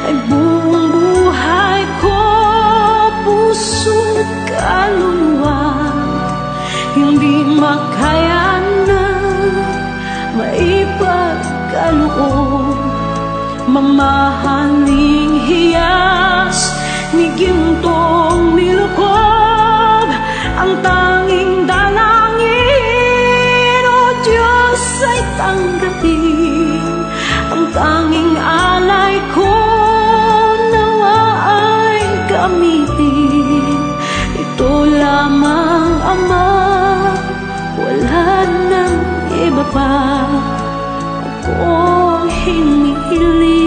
ay buong buhay ko, puso't kaluluwa, hindi makaya na maipagkaloob. Mamahaling hiyas ni gintong nilukob, ang tanging dalangin, o Diyos, ay tanggapin. Ang tanging alay ko, nawa ay gamitin. Ito lamang, Ama, wala nang iba pa akong hinihiling.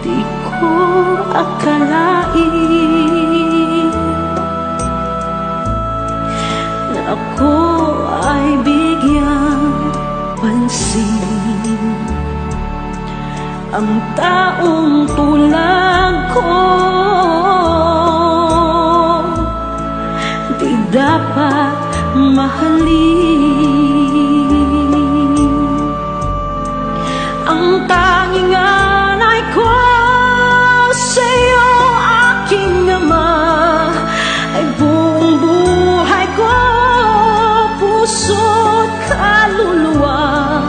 Di ko akalain na ako ay bigyang pansin. Ang taong tulad ko di dapat mahalin. Ang tanging alay ko sa'yo, aking Ama, ay buong buhay ko, puso't kaluluwa,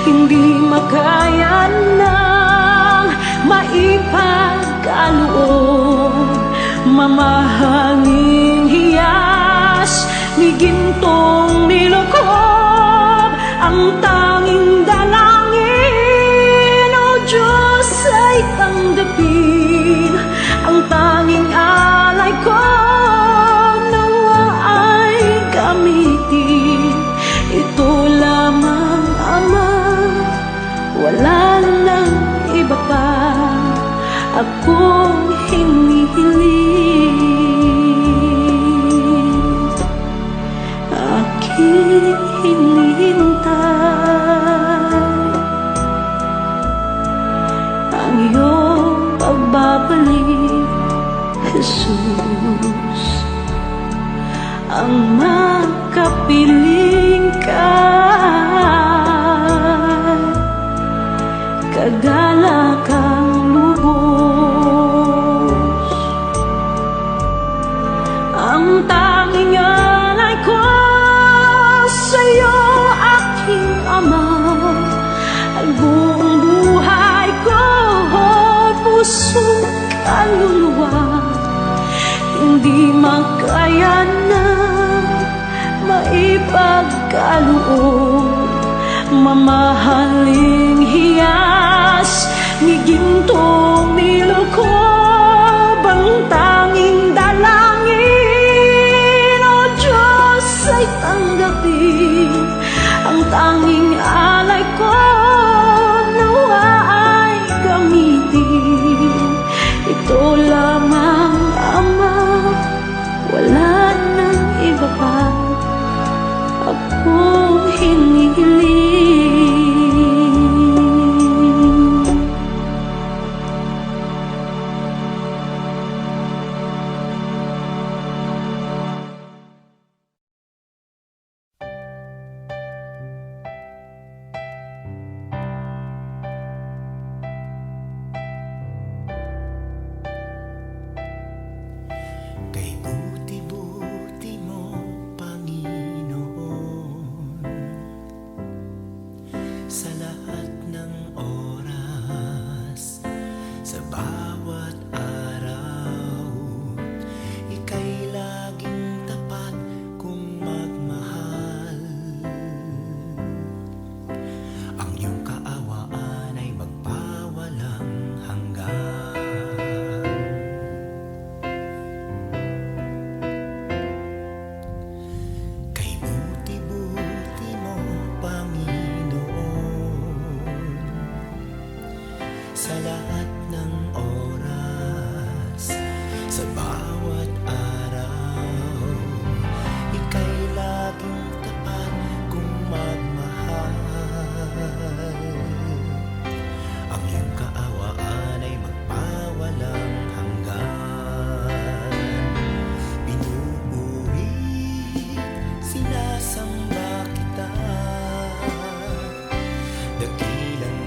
hindi makaya nang maipagkaloob. Mamahaling hiyas ni gintong nilukob, ang tanging dalangin, o Diyos, ay tanggapin. Ang tanging alay ko, nawa ay gamitin. Ito lamang, Ama, wala nang iba pa akong hinihiling. Aking hinihintay ang iyong pagbabalik, Jesus. Ang makapiling ka, kagalakang lubos. Ang tanging alay ko sa'yo, aking Ama, ay buong buhay ko, puso't kaluluwa, hindi makaya na maipagkaloob. Mamahaling hiyas ni gintong nilukob, ang tanging dalangin, o Diyos, ay tanggapin. Ang tanging alay ko, nawa ay gamitin. Ito lamang, Ama, wala nang iba pa akong hinihiling. Kay buti-buti mo, Panginoon, sa lahat ng oras, sa bawat araw, ika'y laging tapat kung magmahal. Ang iyong kaawaan ay magpawalang hanggan. Kay buti-buti mo, Panginoon, sa lahat ng oras, sa bawat araw, ika'y laging tapat kung magmahal. Ang iyong kaawaan ay magpawalang hanggan. Pinupuri, sinasamba kita, dakilang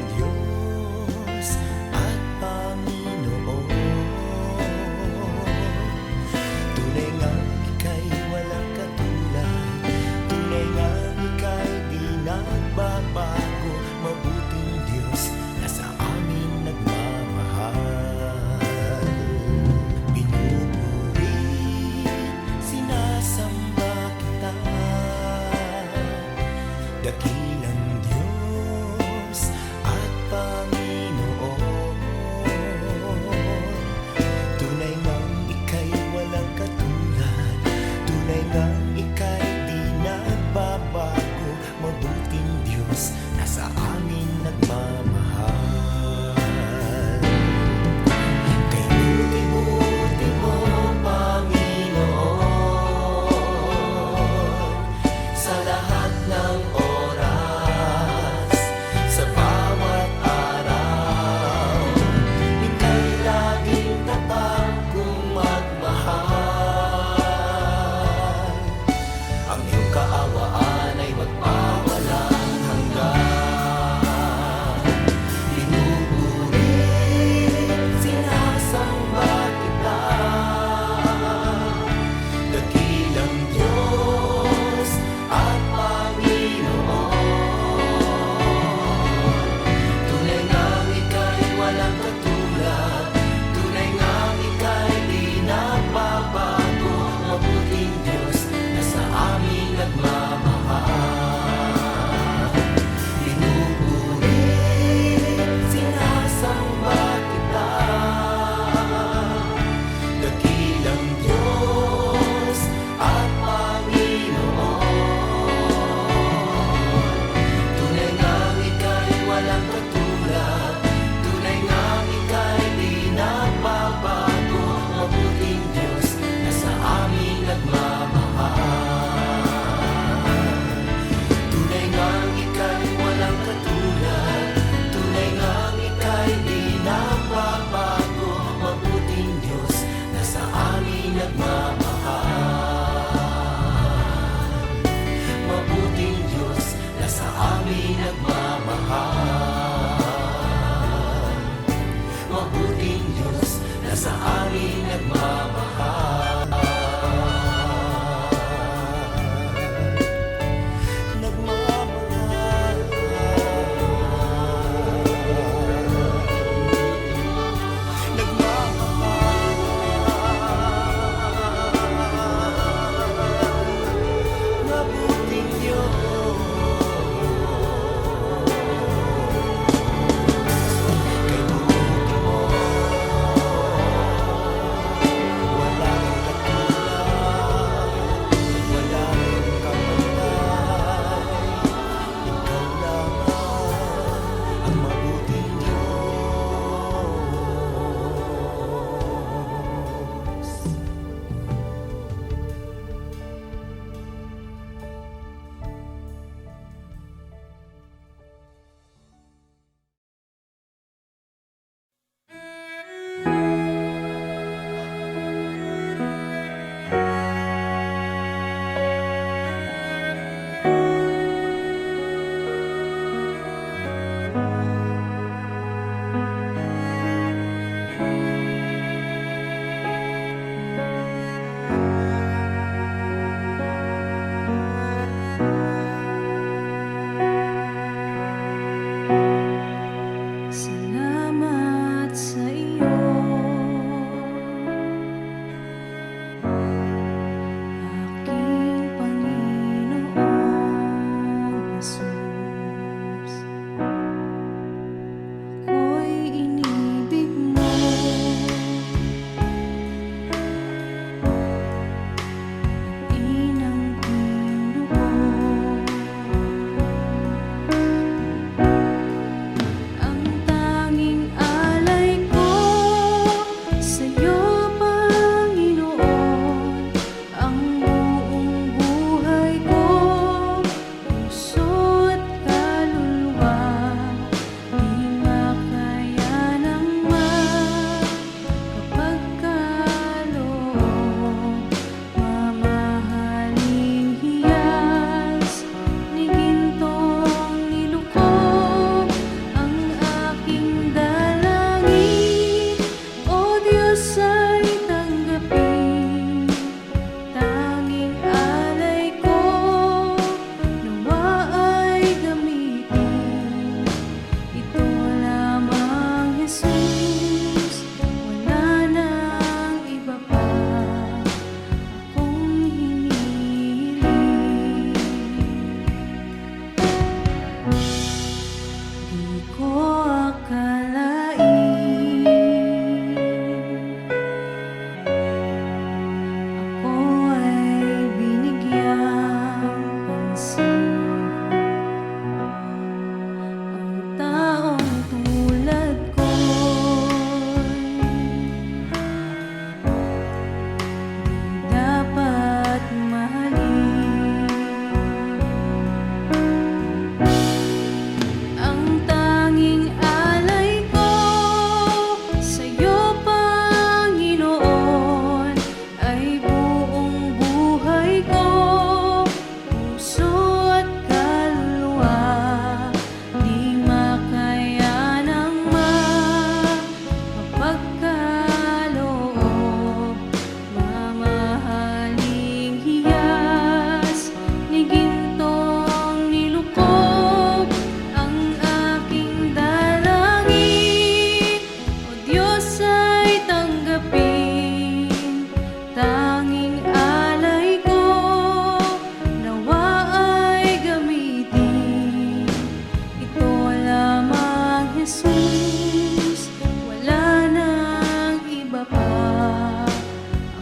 Jesus, wala nang iba pa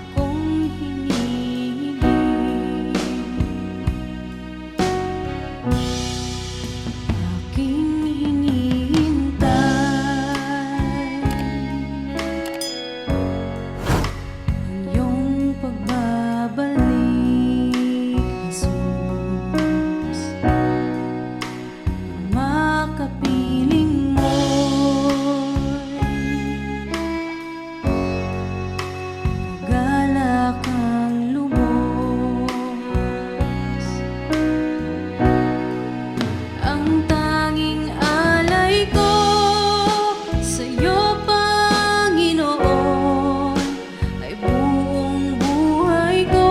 akong hinihiling. Aking hinihintay ang iyong pagbabalik, Jesus. Makapiling mo'y galak ang lubos. Ang tanging alay ko sa'yo, Panginoon, ay buong buhay ko,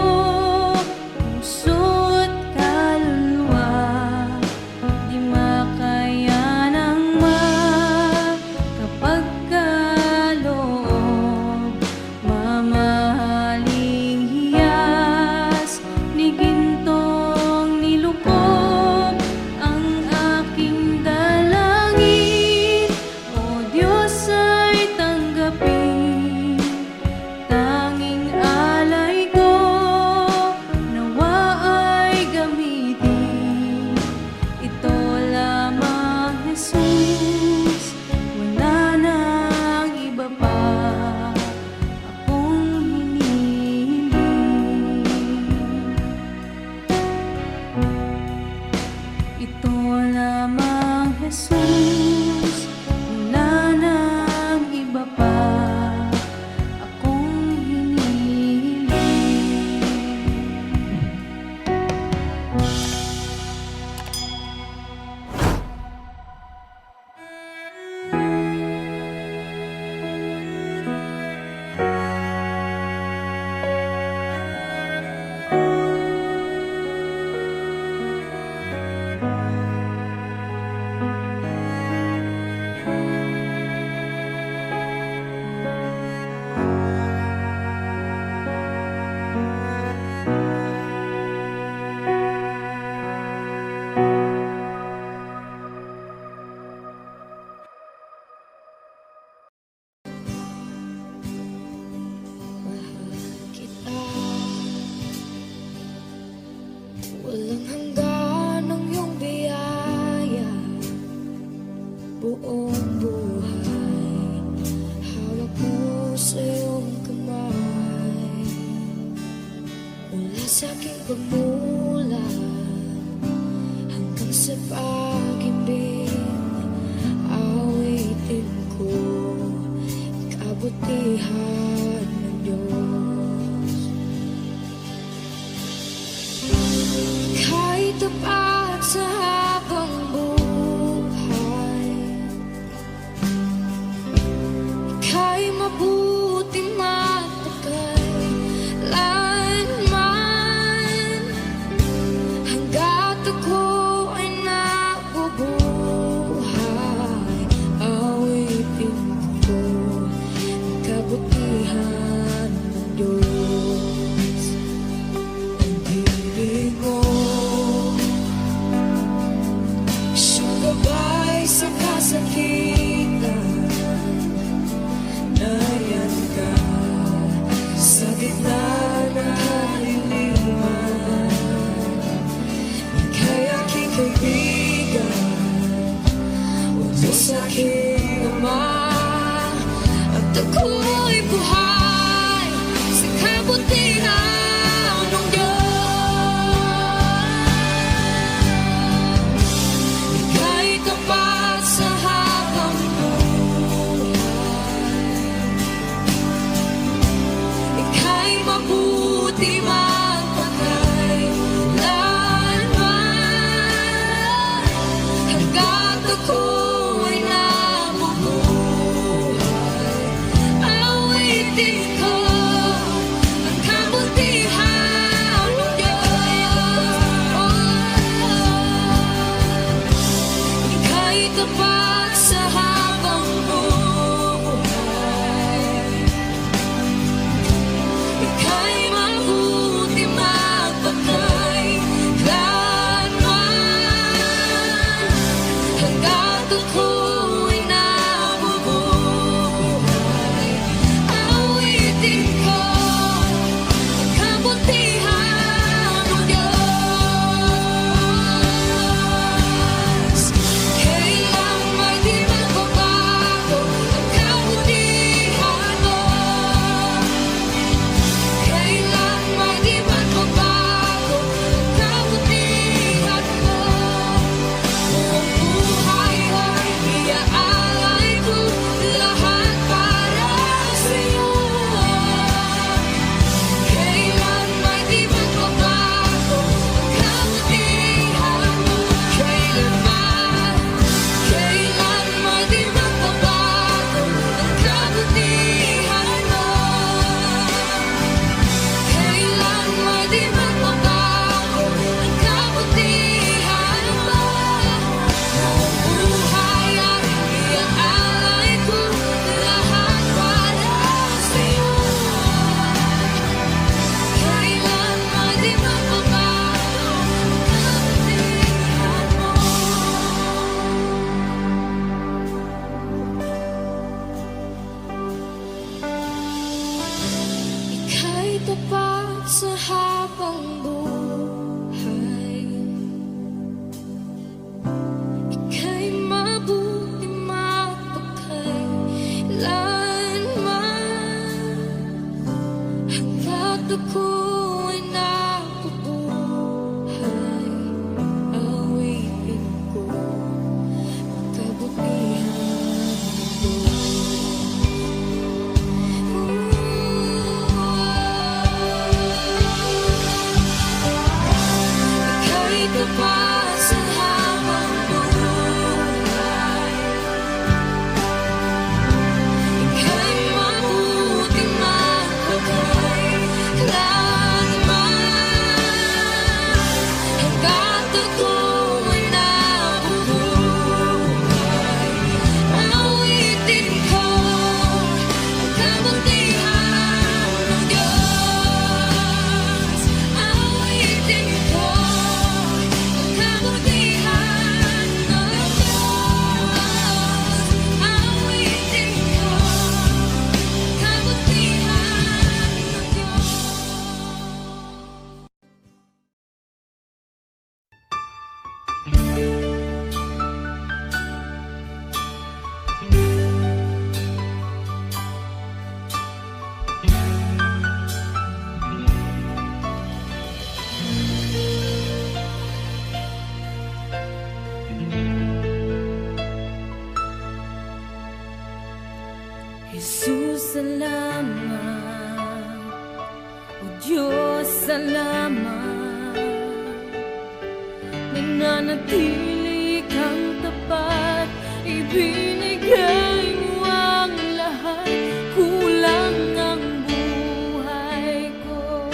puso't kaluluwa. Di makayanang makapagkaloob, mamahaling hiyas ni gintong nilukop ang aking dalangin. O Diyos, ay tanggapin tanging alay ko, nawa ay gamitin ito lamang, Jesus. Wala nang iba pa akong hinihiling. Ito lamang, Jesus. Wala nang iba pa akong hinihiling. Kita walang hanggan ang iyong biyaya, buong buhay hawak mo sa iyong kamay. Mula sa aking pagmulat hanggang sa pag-ibig, awitin ko kabutihan ng Diyos. Ika'y tapat sa habang buhay, ika'y mabuti matagal lanman, hanggat ako ay nabubuhay. Awitin ko ang kabutihan ng Diyos. Ang ibig mo, siyang gabay sa kasakitan. Nariyan ka sa gitna ng kaliliman. Ika'y aking kaibigan, o Diyos aking Ama, at ako'y buhay sa kabutihan ng Diyos. Ika'y tapat sa habang buhay, ika'y mabuti magpatay lanman, hanggat ako ay nabubuhay. Awitin ko ang kabutihan ng Diyos. Ika'y tapat sa habang buhay, ika'y mabuti magpatay lanman, hanggat ako ay kong buhay. Ika'y mabuti mapagkailanman, hanggat ako'y nabubuhay. Awitin ko kabutihan mo. Ika'y tapat sa habang buhay. Ika'y mabuti mapagkailanman, hanggat ako'y nabubuhay. Awitin ko ang kabutihan ng Diyos. Awitin ko ang kabutihan ng Diyos. Awitin ko ang kabutihan ng Diyos. Jesus, salamat. O Diyos, salamat. Nananatili kang tapat, ibinigay mo ang lahat. Kulang ang buhay ko,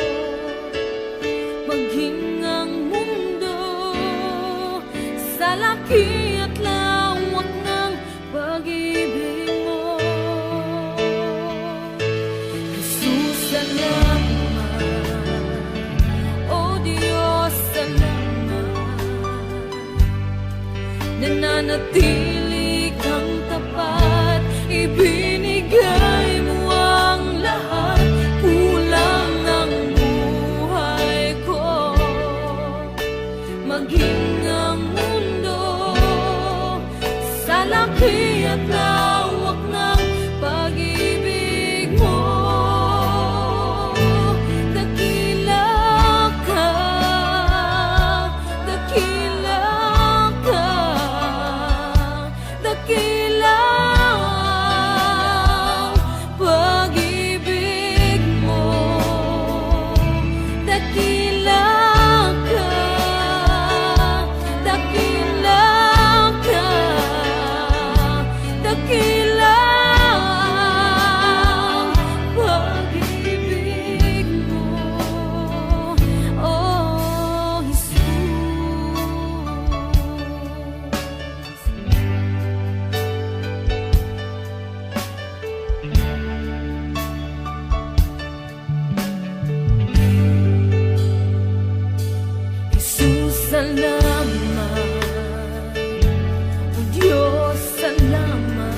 maging ang mundo sa laki at lawak ng pag-ibig mo. Jesus, salamat. O Diyos, salamat. Nananatili kang tapat, ibinigay mo ang lahat. Kulang ang buhay ko, maging ang mundo sa laki at lawak ng pag-ibig mo. Dakila ka, dakila ka, dakila ang pag-ibig mo. Dakila ka, dakila ka, dakila ang pag-ibig mo. Oh, Jesus. Jesus, salamat. O Diyos, salamat.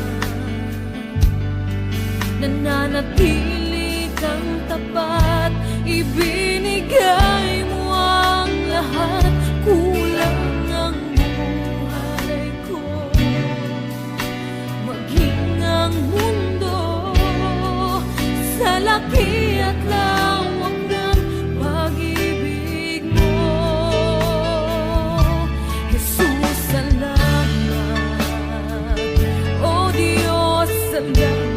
Nananatili kang tapat, ibinigay mo ang lahat. Kulang ang buhay ko, maging ang mundo sa laki at lawak ng pag-ibig mo. Jesus, salamat. O Diyos, salamat.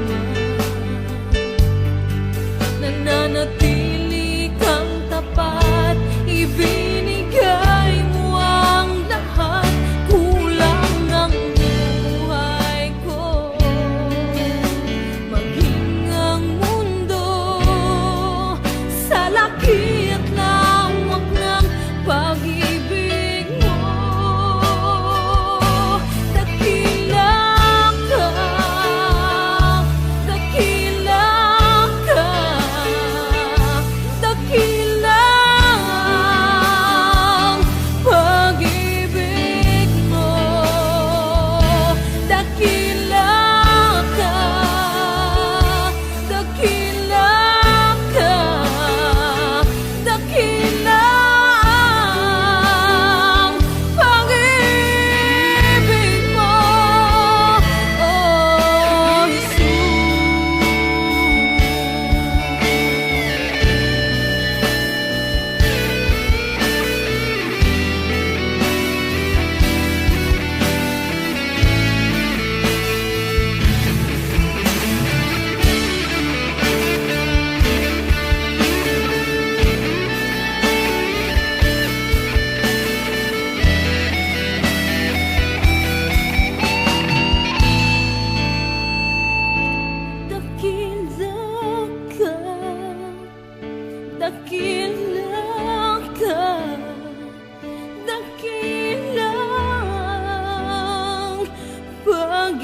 Nananatili kang tapat, ibinigay mo ang lahat. Kulang ang buhay ko, maging ang mundo sa laki at lawak ng pag-ibig mo. Dakila ka,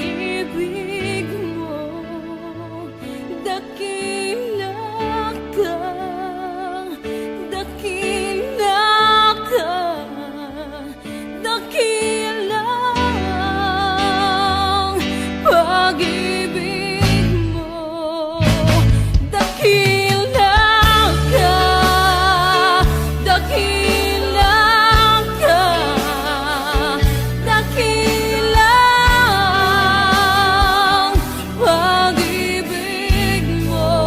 pag-ibig mo. Dakila ka, dakila ka, dakila ang pag-ibig mo. Dakila ka, dakila ka, dakila ang pag-ibig mo.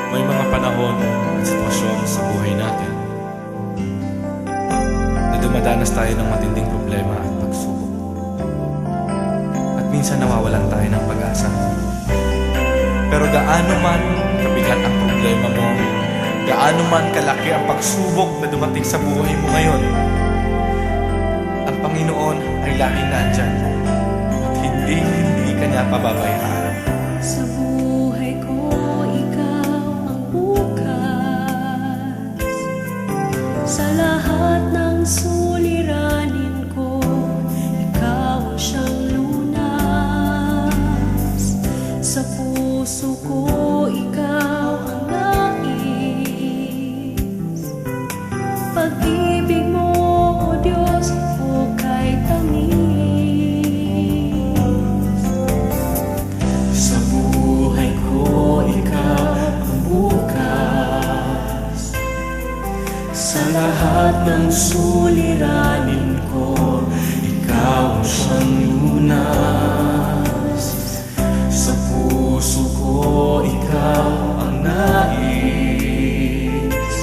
May mga panahon at sitwasyon sa buhay natin na dumadanas tayo ng matinding problema at pagsubok. At minsan nawawalan tayo ng pag-asa. Pero gaano man kabigat ang problema mo, gaano man kalaki ang pagsubok na dumating sa buhay mo ngayon, ang Panginoon ay laging nandyan at hindi ka niya pababayaan. Sa buhay ko, ikaw ang bukas. Sa lahat ng suliranin ko, ikaw ang siyang lunas. Sa puso ko, ikaw ang nais. Pag-ibig mo, O Diyos, hukay tamis. Sa buhay ko, ikaw ang bukas. Sa lahat ng suliranin ko, ikaw ang siyang lunas. Sa puso ko, ikaw ang nais.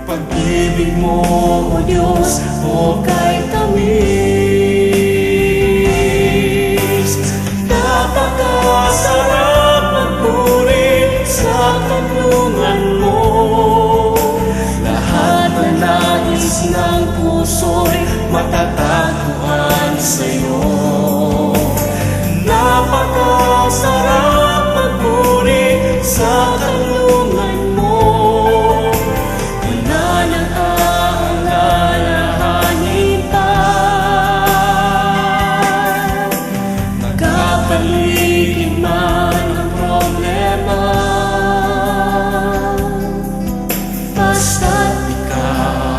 Pag-ibig mo, O Diyos, hukay tamis. Napakasarap magpuri sa kanlungan mo. Lahat na nais ng puso'y matatagpuan sa'yo. Napakasarap magpuri sa kanlungan mo. Wala nang aalalahanin pa. Nagkapaligid man ang problema, basta't ikaw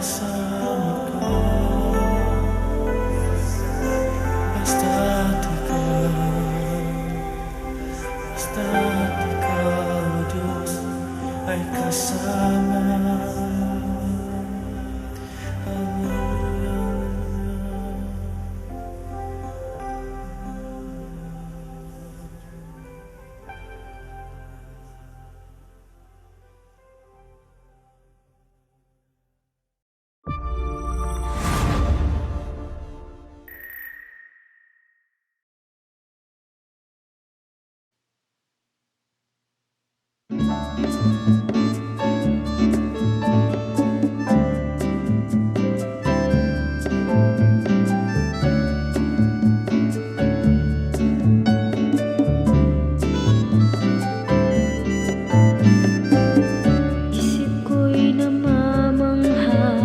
kasama ka. Basta't ikaw, Diyos, ay kasama. Isip ko'y namamangha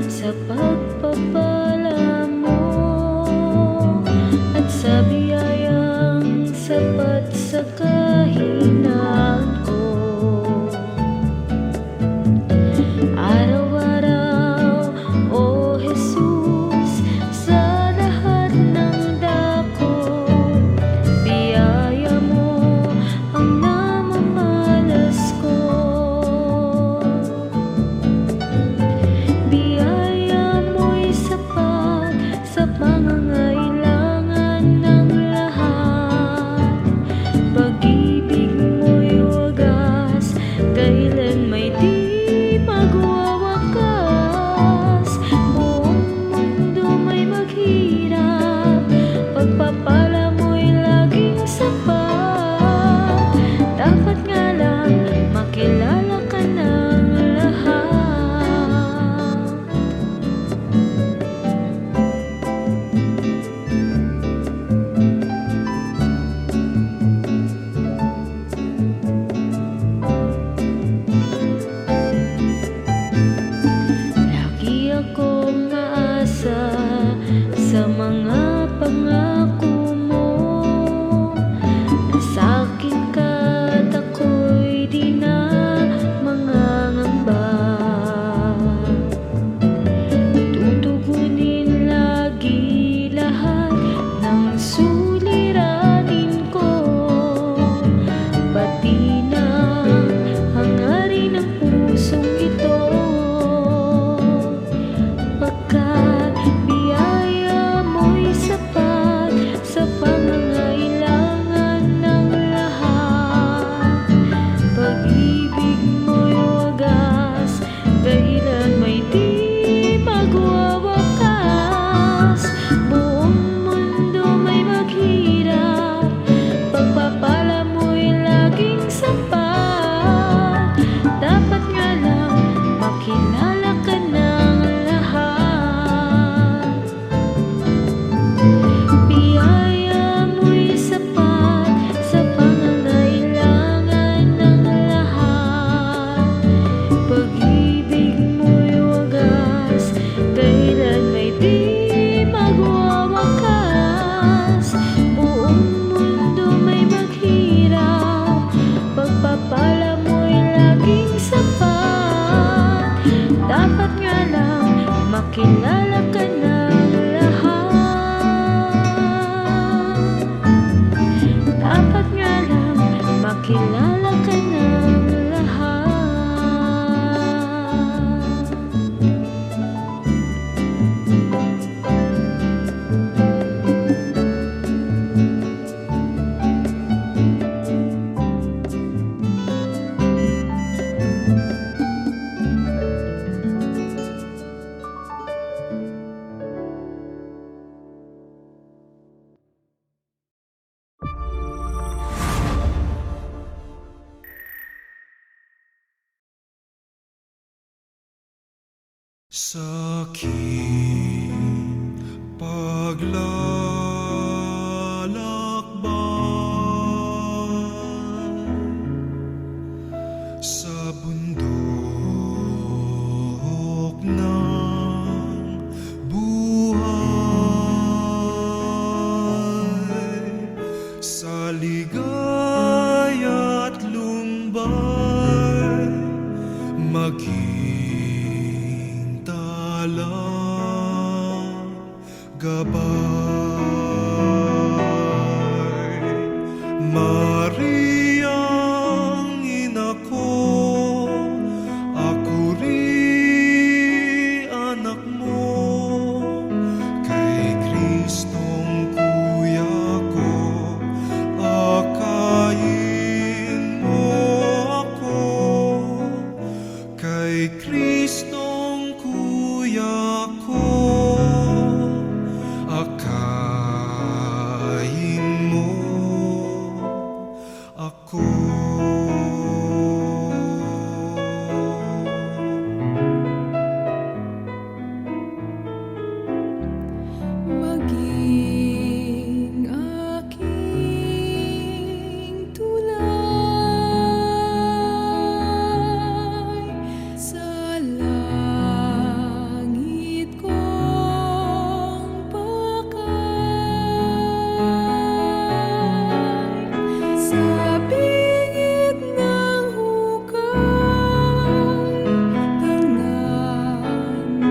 sa pagpapala mo at sa biyayang sapat sa kahinaan ko. Araw-araw, O Jesus, sa lahat ng dako, biyaya mo ang namamalas ko. Biyaya mo'y sapat sa pangangailangan ng lahat. Pag-ibig mo'y wagas, kailan may di magwawakas. Buong mundo may maghirap, pagpapala mo'y laging sapat. Dapat nga lang makilala ka ng lahat. Lagi akong aasa sa mga pangako mo, na sa'kin ka't ako'y di na mangangamba. Tutugunin lagi lahat ng suliranin ko, pati na hangarin ng pusong ito. Pagkat biyaya mo'y sapat sa pangangailangan ng lahat. Pag-ibig mo'y wagas, kailan may di magwawakas. Buong mundo may maghirap, pagpapala mo'y laging sapat. Dapat nga lang makilala ka ng lahat. Biyaya mo'y sapat sa pangangailangan ng lahat. Pag-ibig mo'y wagas, kailan may di magwawakas. Buong mundo may maghirap, pagpapala mo'y laging sapat. Dapat nga lang makilala ka ng lahat. Dapat nga lang makilala ka ng lahat. Sa aking paglalakbay sa bundok ng buhay, sa ligaya't lumbay, maghintay walang gabay. Mariang ina ko, ako rin anak mo, kay Kristong kuya ko, akayin mo ako. Kay Kristong kuya ko, akayin mo ako. Maging aking tulay sa langit kong pakay, sa bingit ng hukay, tingnan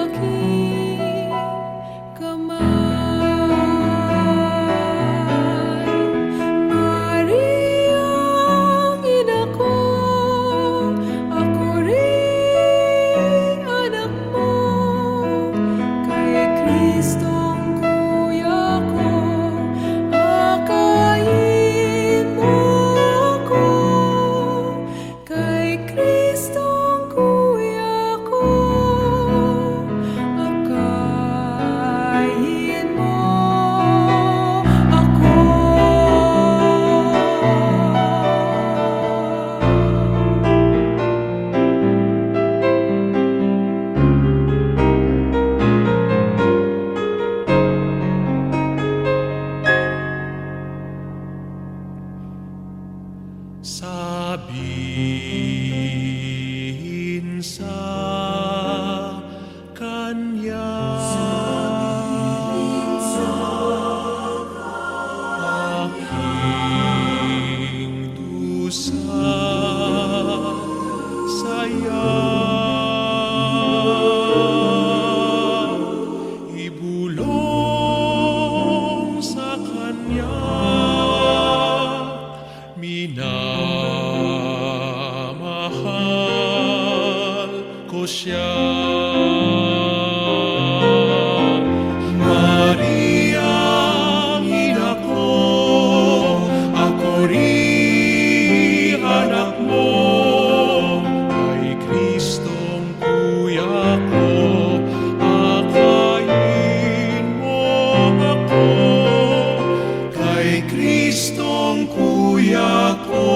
aking kamay. Mariang ina ko, ako rin anak mo, kay Kristong kuya ko, akayin mo ako. Kay Kristong kuya ko, akayin mo ako. Sabihin sa kanya, aking dusa saya, ibulong sa kanya, minamahal ko siya. Mariang ina ko, ako rin anak mo, kay Kristong kuya ko, akayin mo ako. Kay Kristong kuya ko,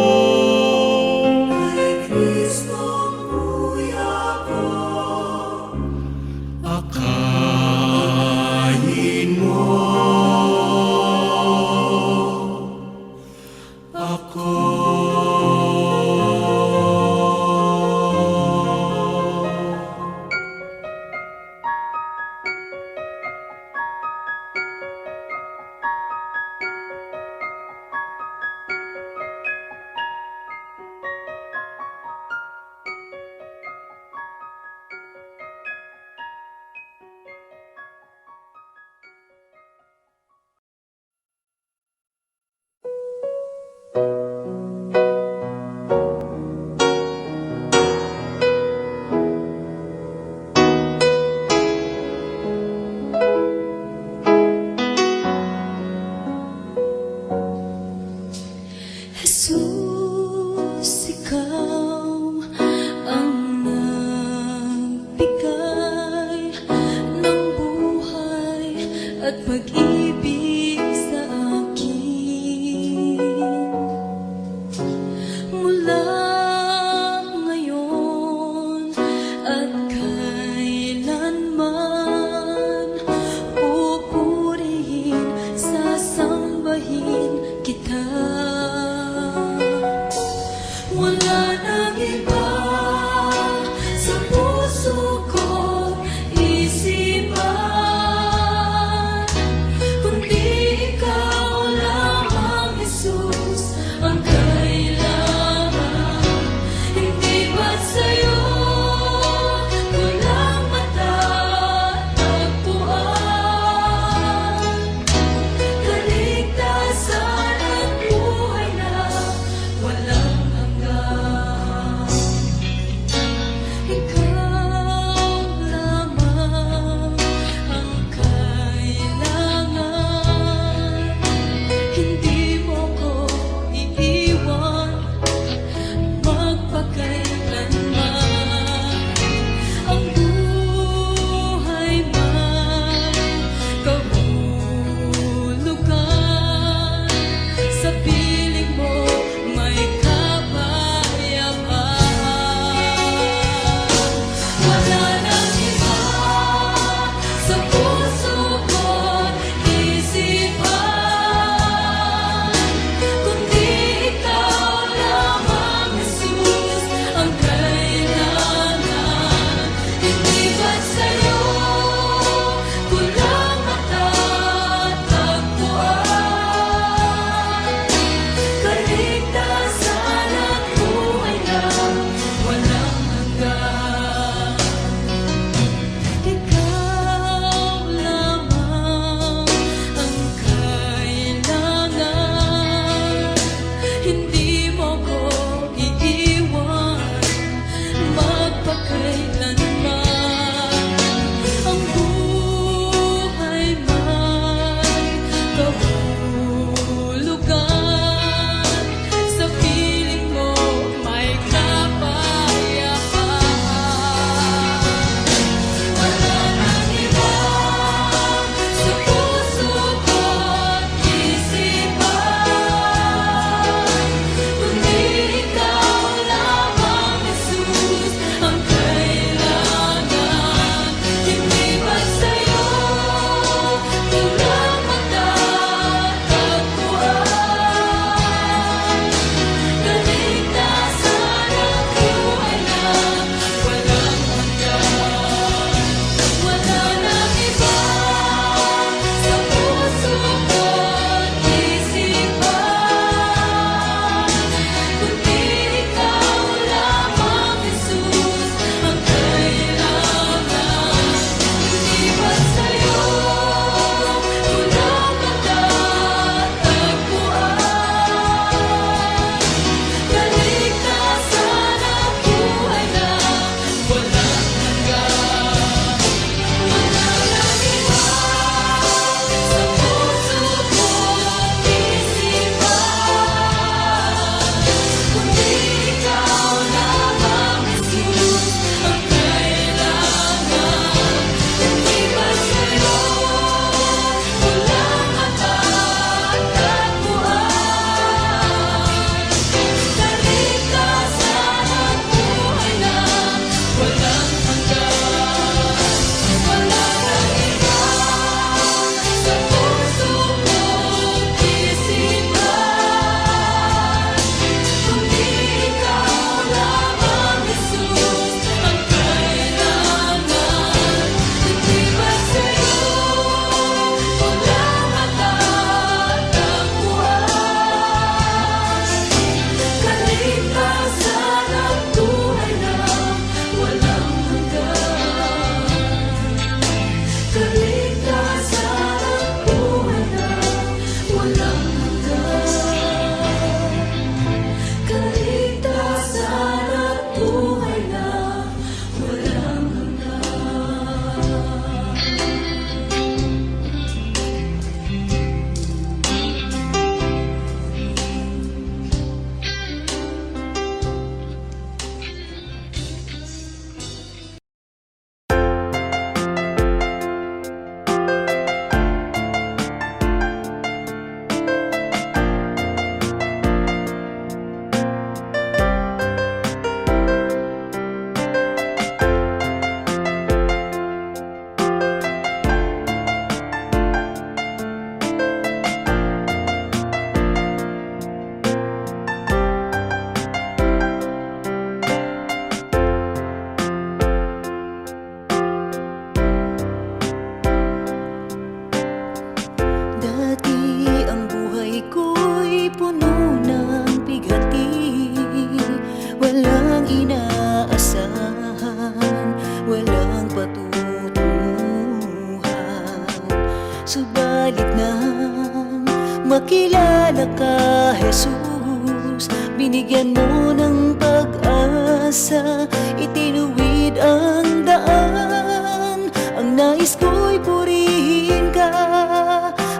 Subalit nang makilala ka, Jesus, binigyan mo ng pag-asa, itinuwid ang daan. Ang nais ko'y purihin ka,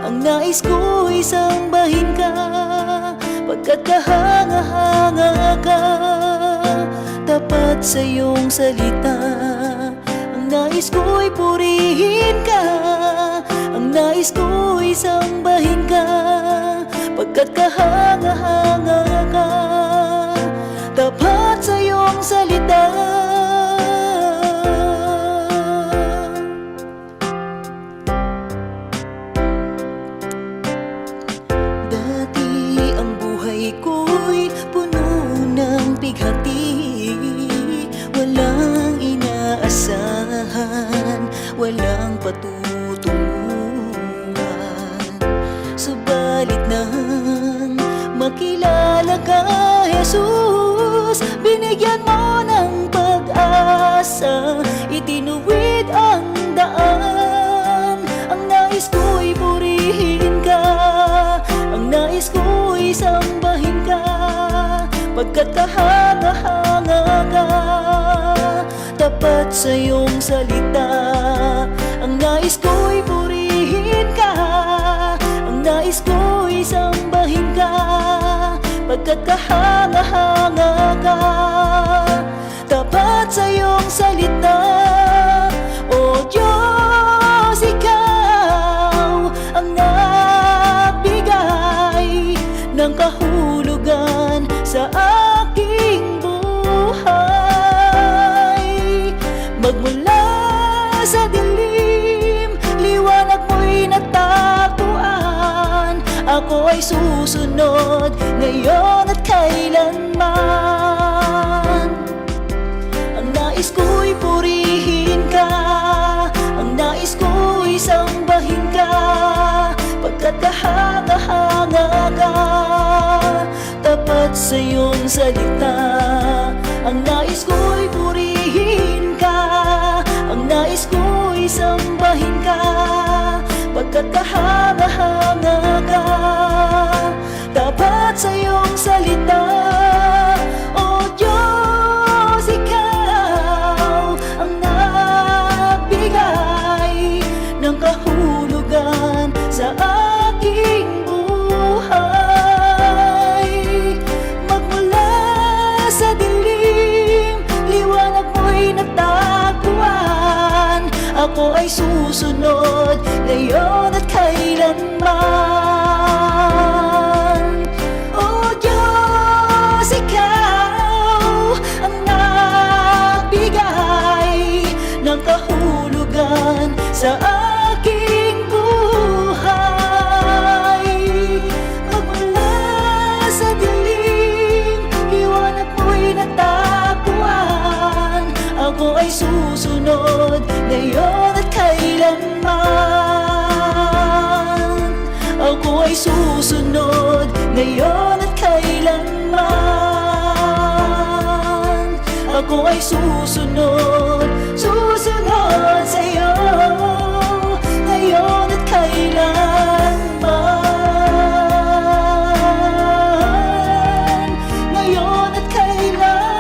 ang nais ko'y sambahin ka, pagkat kahanga-hanga ka, tapat sa iyong salita. Ang nais ko'y purihin ka, ang nais ko'y sambahin ka, pagkat kahanga-hanga ka, tapat sa iyong salita. Dati ang buhay ko'y puno ng pighati, walang inaasahan, walang patutunguhan. Subalit nang makilala ka, Jesus, binigyan mo ng pag-asa, itinuwid ang daan. Ang nais ko'y purihin ka, ang nais ko'y sambahin ka, pagkat kahanga-hanga ka, tapat sa iyong salita. Ang nais ko'y purihin ka, ang nais ko'y sambahin ka, pagkat kahanga-hanga ka, tapat sa iyong salita. O Diyos, ikaw ang nagbigay ng kahulugan sa aking buhay. Magmula sa dilim, liwanag mo'y natagpuan. Ako ay susunod ngayon at kailanman. Ang nais ko'y purihin ka, ang nais ko'y sambahin ka, pagkat kahanga-hanga ka, tapat sa iyong salita. Ang nais ko'y purihin ka, ang nais ko'y sambahin ka, pagkat kahanga-hanga ka, tapat sa iyong salita. O Diyos, ikaw ang nagbigay ng kahulugan sa aking buhay. Magmula sa dilim, liwanag mo'y natagpuan. Ako ay susunod ngayon at kailanman. O Diyos, ikaw ang nagbigay ng kahulugan sa aking buhay. Magmula sa dilim, liwanag mo'y natagpuan. Ako ay susunod ngayon at kailanman. Ako ay susunod ngayon at kailanman. Ako ay susunod, susunod sa iyo ngayon at kailanman. Ngayon at kailanman.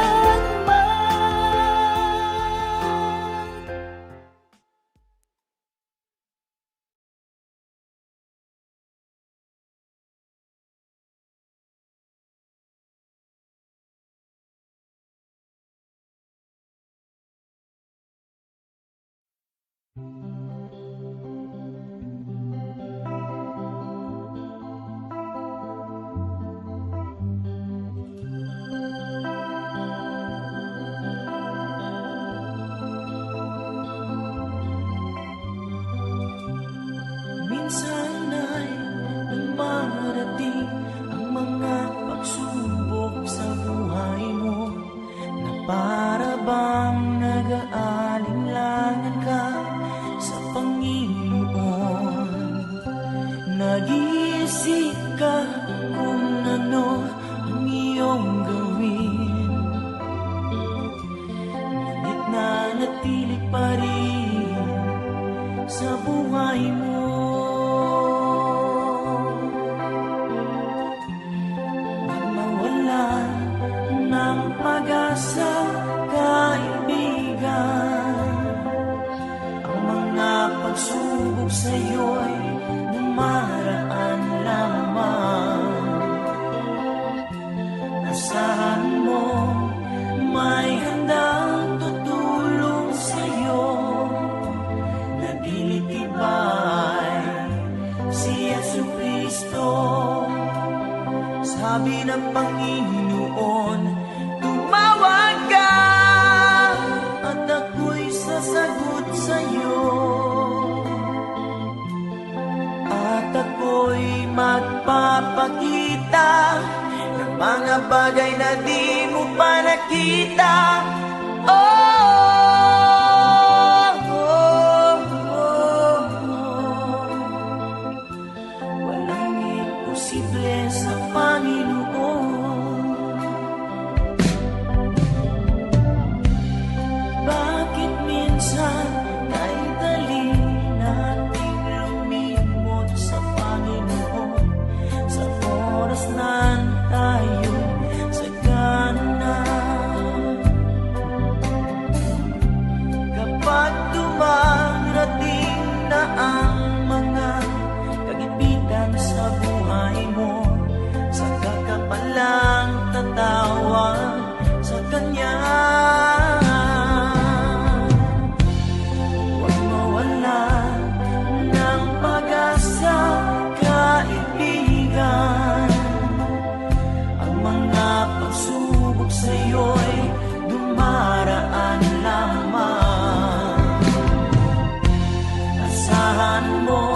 Minsan ay dumarating ang mga pagsubok sa buhay mo, na para bang nag-aalinlangan ka sa Panginoon. Nag-iisip ka kung ano ang iyong gawin, ngunit nanatili pa rin sa buhay mo. sa'yo'y dumaraan lamang. Asahan mo may handang tutulong sa'yo, nagilitibay si Jesucristo. Sabi ng Panginoon, tumawag ka at ako'y sasagot sa'yo, at ako'y magpapakita ng mga bagay na di mo pa nakita. Oh, oh, oh, oh. Walang imposible sa Panginoon. Bakit minsan ay dali nating lumimot sa Panginoon sa oras na tayo sagana? Kapag dumarating na ang mga kagipitan sa buhay mo, saka ka palang tatawag sa Kanya. Huwag mawala ng pag-asa, kaibigan. Ang mga pagsubok sa'yo'y dumaraan lamang. Asahan mo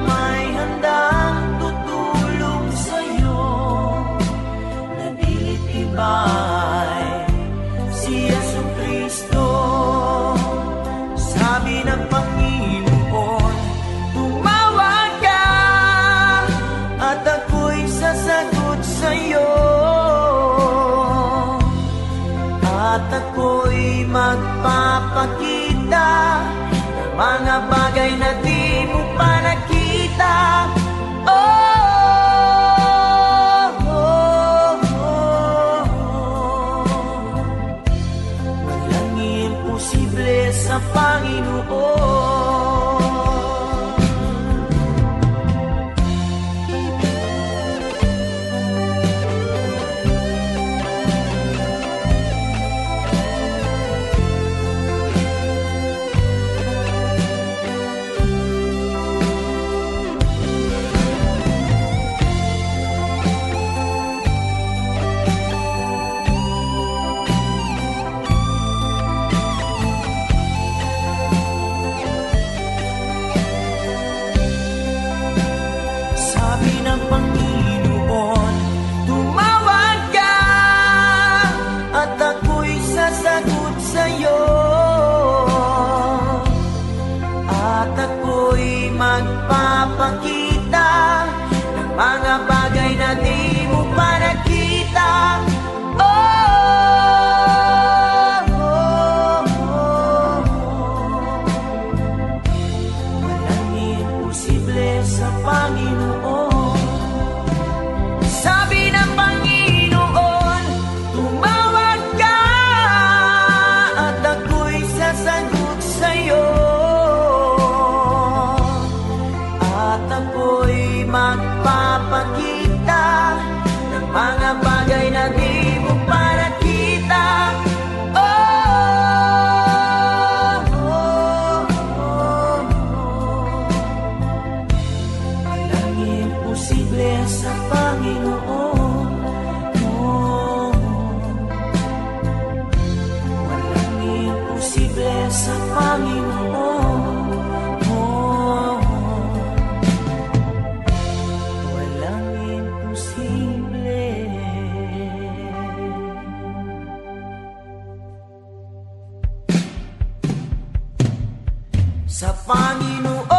may handang tutulong sa'yo, nagilitibay si Jesucristo. Sabi ng Panginoon, tumawag ka at ako'y sasagot sa'yo, at ako'y magpapakita ng mga bagay na di mo pa nakita. Oh, oh, oh. Walang imposible sa Panginoon. Sabi ng Panginoon, tumawag ka at ako'y sasagot sa'yo, at ako'y magpapakita ng mga bagay na di mo pa nakita. Oh, oh, oh. Walang imposible sa Panginoon. Sabi ng Panginoon, tumawag ka at ako'y sasagot sa'yo, at ako'y magpapakita ng mga bagay na di mo pa nakita. Oh, oh, oh. Walang imposible sa Panginoon. Oh, walang imposible sa Panginoon. Oh, walang imposible sa Panginoon.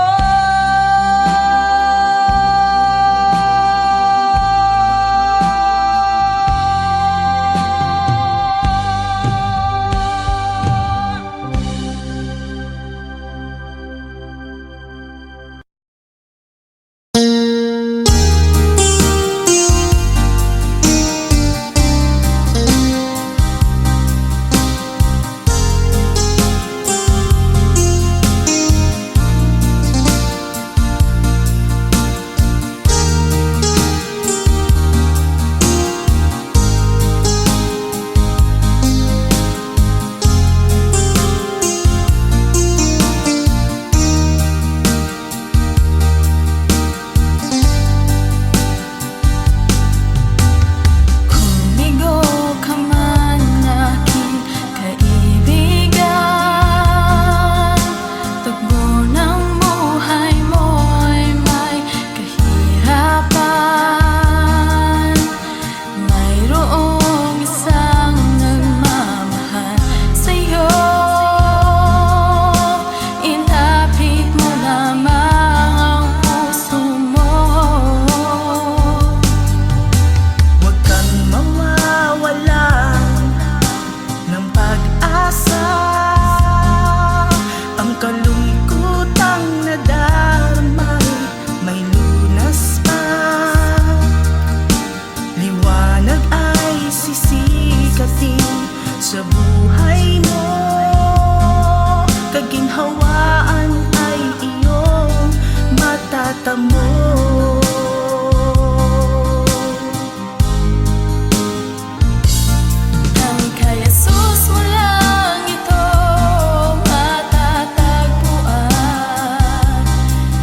kalungkutang nadarmay, may lunas pa. Liwanag ay sisikatin sa buhay mo. Kaginhawaan ay iyong matatamo. Tanging kay Jesus mo lang ito matatagpuan.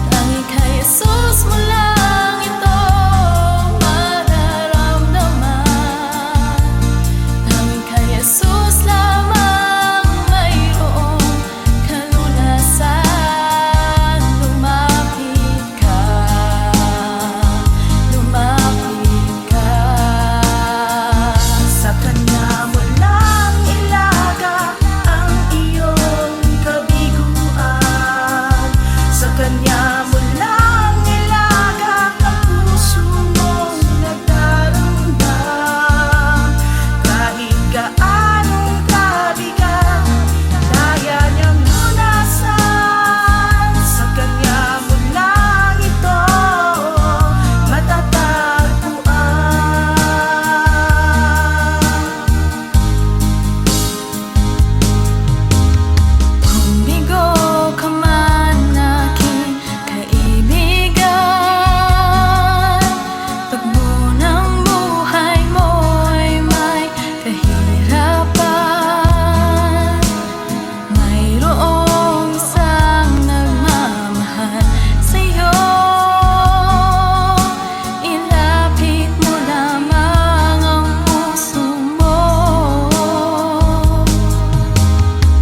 Tanging kay Jesus mo lang ito mararamdaman. Tanging kay Jesus lamang mayroong kalunasan. Lumapit ka, lumapit ka. Sa Kanya mo lang ilaga ang iyong kabiguan. Sa Kanya mo lang ilaga ang puso mong nagdaramdam. Kahit gaanong kabigat, kaya niyang lunasan. Sa Kanya mo lang ito matatagpuan. Kung bigo ka man aking kaibigan, tagbo ng buhay mo'y may kahirapan. Mayroong isang nagmamahal sa'yo. Ilapit mo lamang ang puso mo.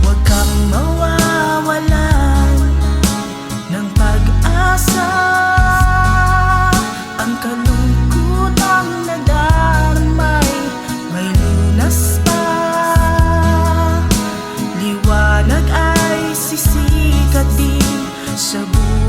Huwag kang mawawalan ng pag-asa. Ang kalungkutang nadarmay, may lunas pa. Liwanag ay sisikat din sa buhay